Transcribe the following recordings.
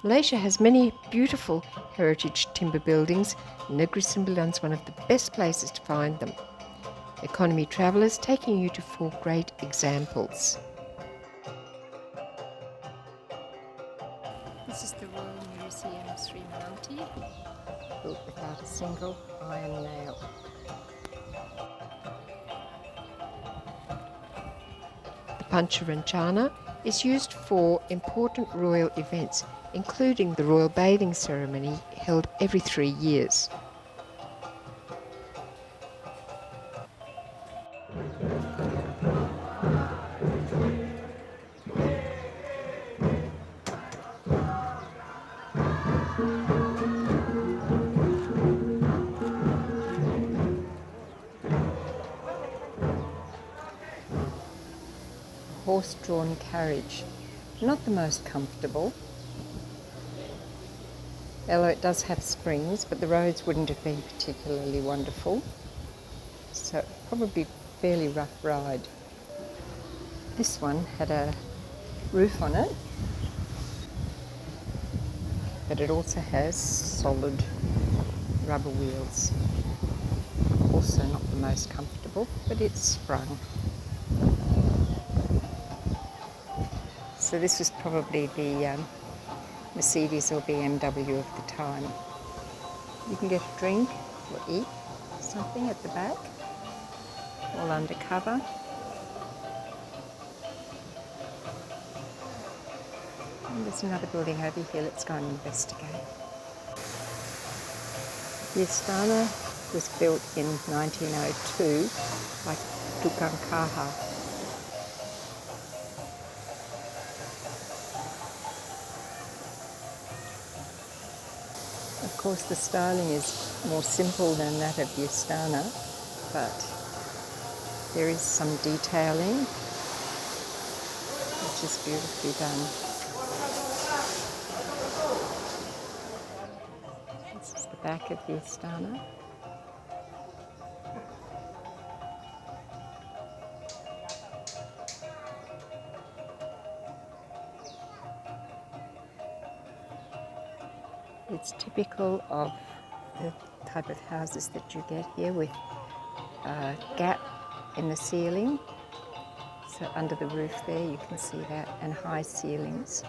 Malaysia has many beautiful heritage timber buildings. Negeri Sembilan is one of the best places to find them. Economy travellers taking you to 4 great examples. This is the Royal Museum Seri+Menanti, built without a single iron nail. The Panca is used for important royal events, including the royal bathing ceremony held every 3 years. Horse-drawn carriage, not the most comfortable, although it does have springs, but the roads wouldn't have been particularly wonderful, so probably fairly rough ride. This one had a roof on it, but it also has solid rubber wheels. Also not the most comfortable, but it's sprung. So this was probably the Mercedes or BMW of the time. You can get a drink or eat something at the back, all under cover. And there's another building over here, let's go and investigate. The Istana was built in 1902 by Tunku. Of course, the styling is more simple than that of the Istana, but there is some detailing, which is beautifully done. This is the back of the Istana. It's typical of the type of houses that you get here, with a gap in the ceiling. So under the roof there you can see that, and high ceilings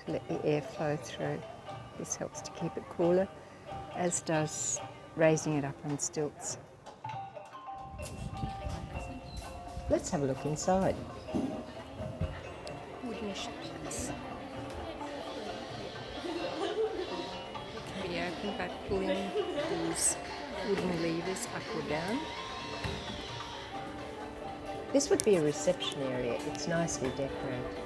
to let the air flow through. This helps to keep it cooler, as does raising it up on stilts. Let's have a look inside. Wooden shutters. Can be opened by pulling these wooden levers up or down. This would be a reception area. It's nicely decorated.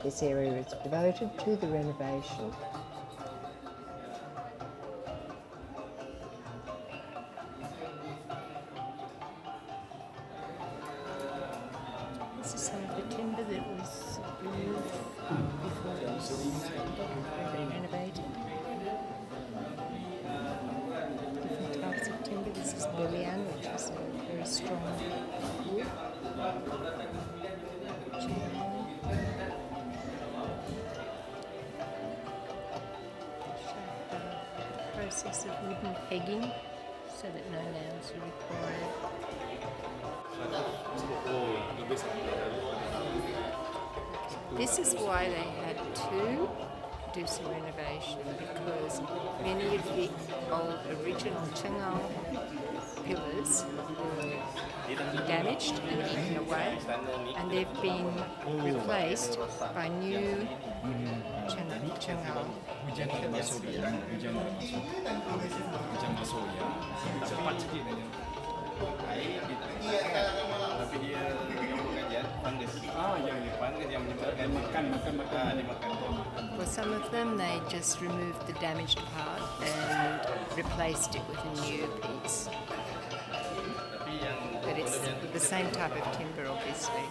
This area is devoted to the renovation. This is some of the timber that was removed before it was renovated. Different types of timber. This is Billion, which is a very strong wood. Jaya. Process of wooden pegging so that no nails are required. This is why they had to do some renovation, because many of the old original Sungai pillars were damaged and eaten away, and they've been replaced by new Sungai pillars. For some of them, they just removed the damaged part and replaced it with a new piece. But it's the same type of timber, obviously.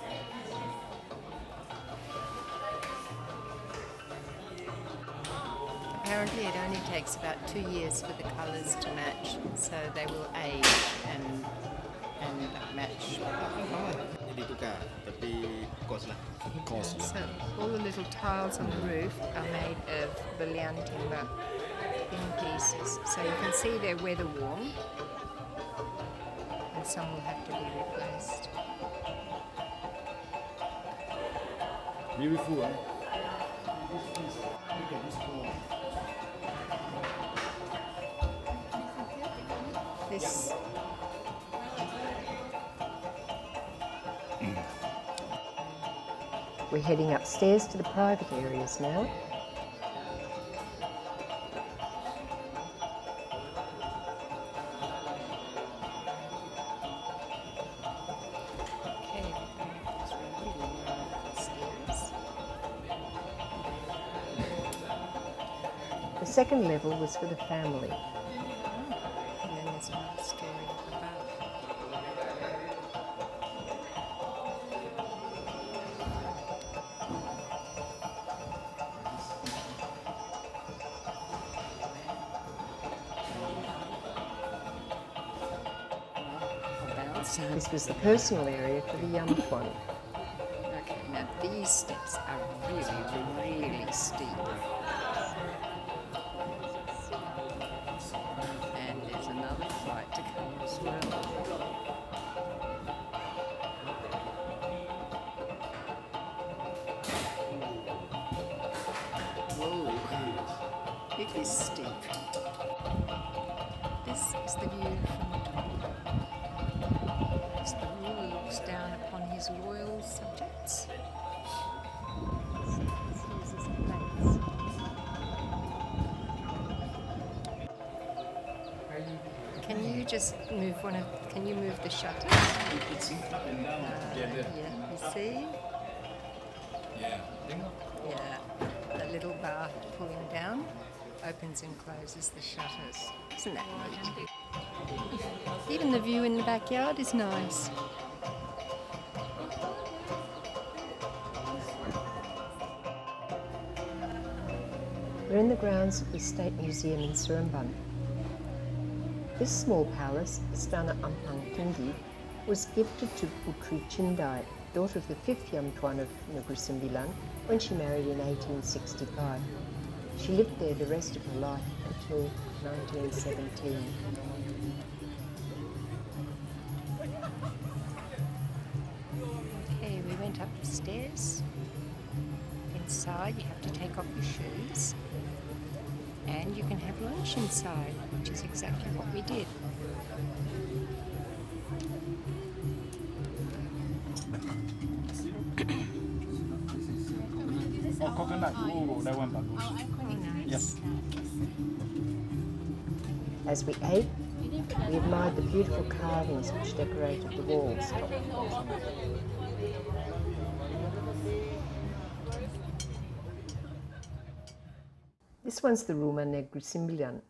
Apparently it only takes about 2 years for the colours to match, so they will age and match. tapi kos lah. So all the little tiles on the roof are made of Belian timber, thin pieces. So you can see they're weather worn, and some will have to be replaced. Beautiful, eh? This We're heading upstairs to the private areas now. Okay, the second level was for the family. And then there's another story above. This was the personal area for the young one. Okay, now these steps are really steep. And there's another flight to come as well. Whoa, it is steep. This is the view from the top. As the ruler looks down upon his loyal subjects. Can you just move can you move the shutters? Yeah, you see? Yeah, the little bar pulling down opens and closes the shutters. Isn't that neat? Even the view in the backyard is nice. We're in the grounds of the State Museum in Seremban. This small palace, Istana Ampang Tinggi, was gifted to Putri Chindai, daughter of the 5th Yang Tuan of Negeri Sembilan, when she married in 1865. She lived there the rest of her life until 1917. Okay, we went up the stairs. Inside you have to take off your shoes, and you can have lunch inside, which is exactly what we did. Oh, coconut. Oh, that one bagus. Nice. Yes. As we ate, we admired the beautiful carvings which decorated the walls. This one's the Rumah Negeri Sembilan.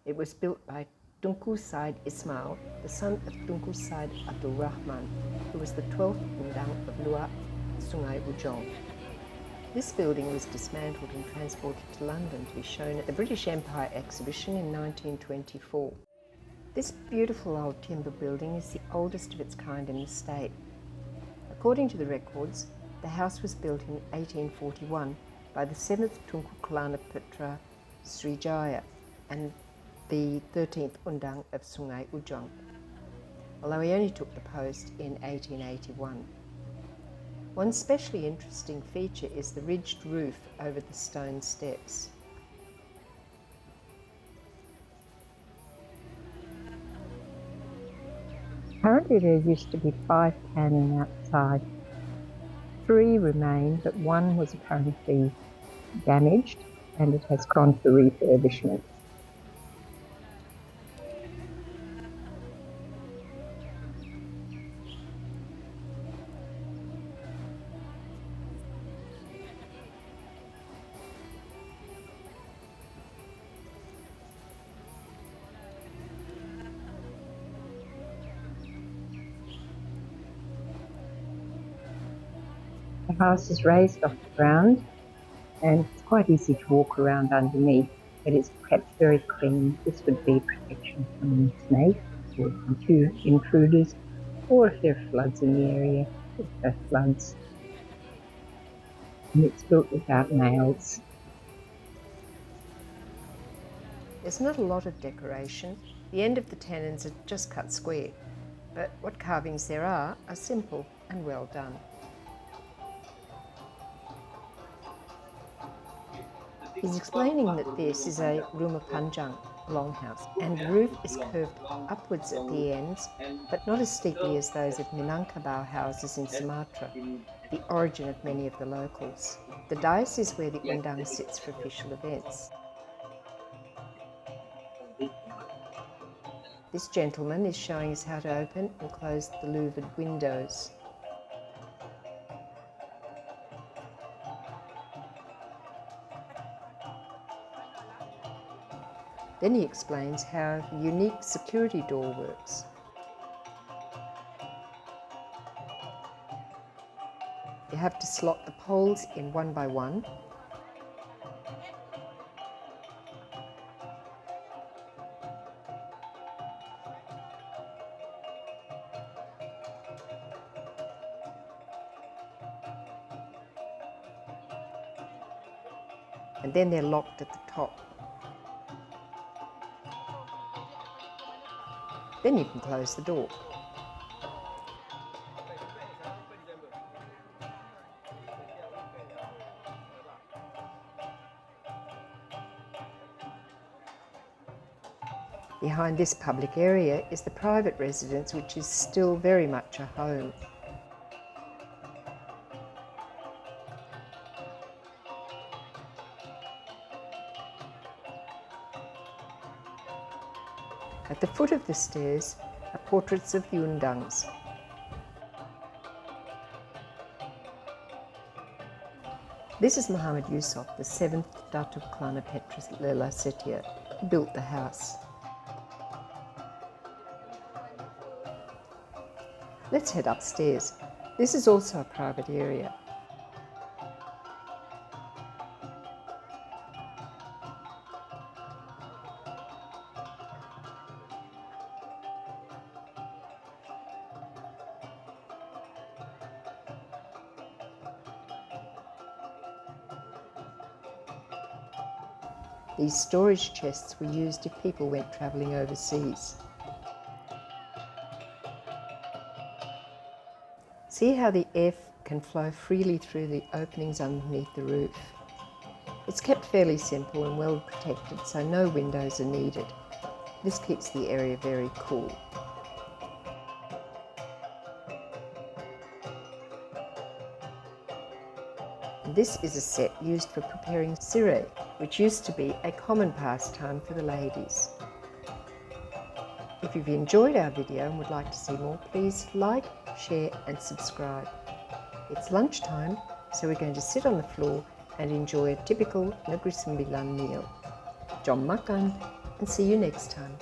It was built by Tunku Said Ismail, the son of Tunku Said Abdul Rahman, who was the 12th Undang of Luar Sungai Ujong. This building was dismantled and transported to London to be shown at the British Empire exhibition in 1924. This beautiful old timber building is the oldest of its kind in the state. According to the records, the house was built in 1841 by the 7th Tunku Klana Petra Sri Jaya and the 13th Undang of Sungai Ujong, although he only took the post in 1881. One especially interesting feature is the ridged roof over the stone steps. Currently there used to be 5 cannon outside. 3 remain, but 1 was apparently damaged and it has gone for refurbishment. The house is raised off the ground and it's quite easy to walk around underneath, but it's kept very clean. This would be protection from snakes or from intruders, or if there are floods in the area, restaurants. And it's built without nails. There's not a lot of decoration. The end of the tenons are just cut square, but what carvings there are simple and well done. He's explaining that this is a Rumah Panjang, longhouse, and the roof is curved upwards at the ends, but not as steeply as those of Minangkabau houses in Sumatra, the origin of many of the locals. The dais is where the undang sits for official events. This gentleman is showing us how to open and close the louvered windows. Then he explains how the unique security door works. You have to slot the poles in one by one. And then they're locked at the top. Then you can close the door. Behind this public area is the private residence, which is still very much a home. At the foot of the stairs are portraits of the undangs. This is Muhammad Yusuf, the 7th Datuk Klana Petra Lela Setia, who built the house. Let's head upstairs. This is also a private area. These storage chests were used if people went travelling overseas. See how the air can flow freely through the openings underneath the roof. It's kept fairly simple and well protected, so no windows are needed. This keeps the area very cool. This is a set used for preparing sireh, which used to be a common pastime for the ladies. If you've enjoyed our video and would like to see more, please like, share and subscribe. It's lunchtime, so we're going to sit on the floor and enjoy a typical Negeri Sembilan meal. Jom makan and see you next time.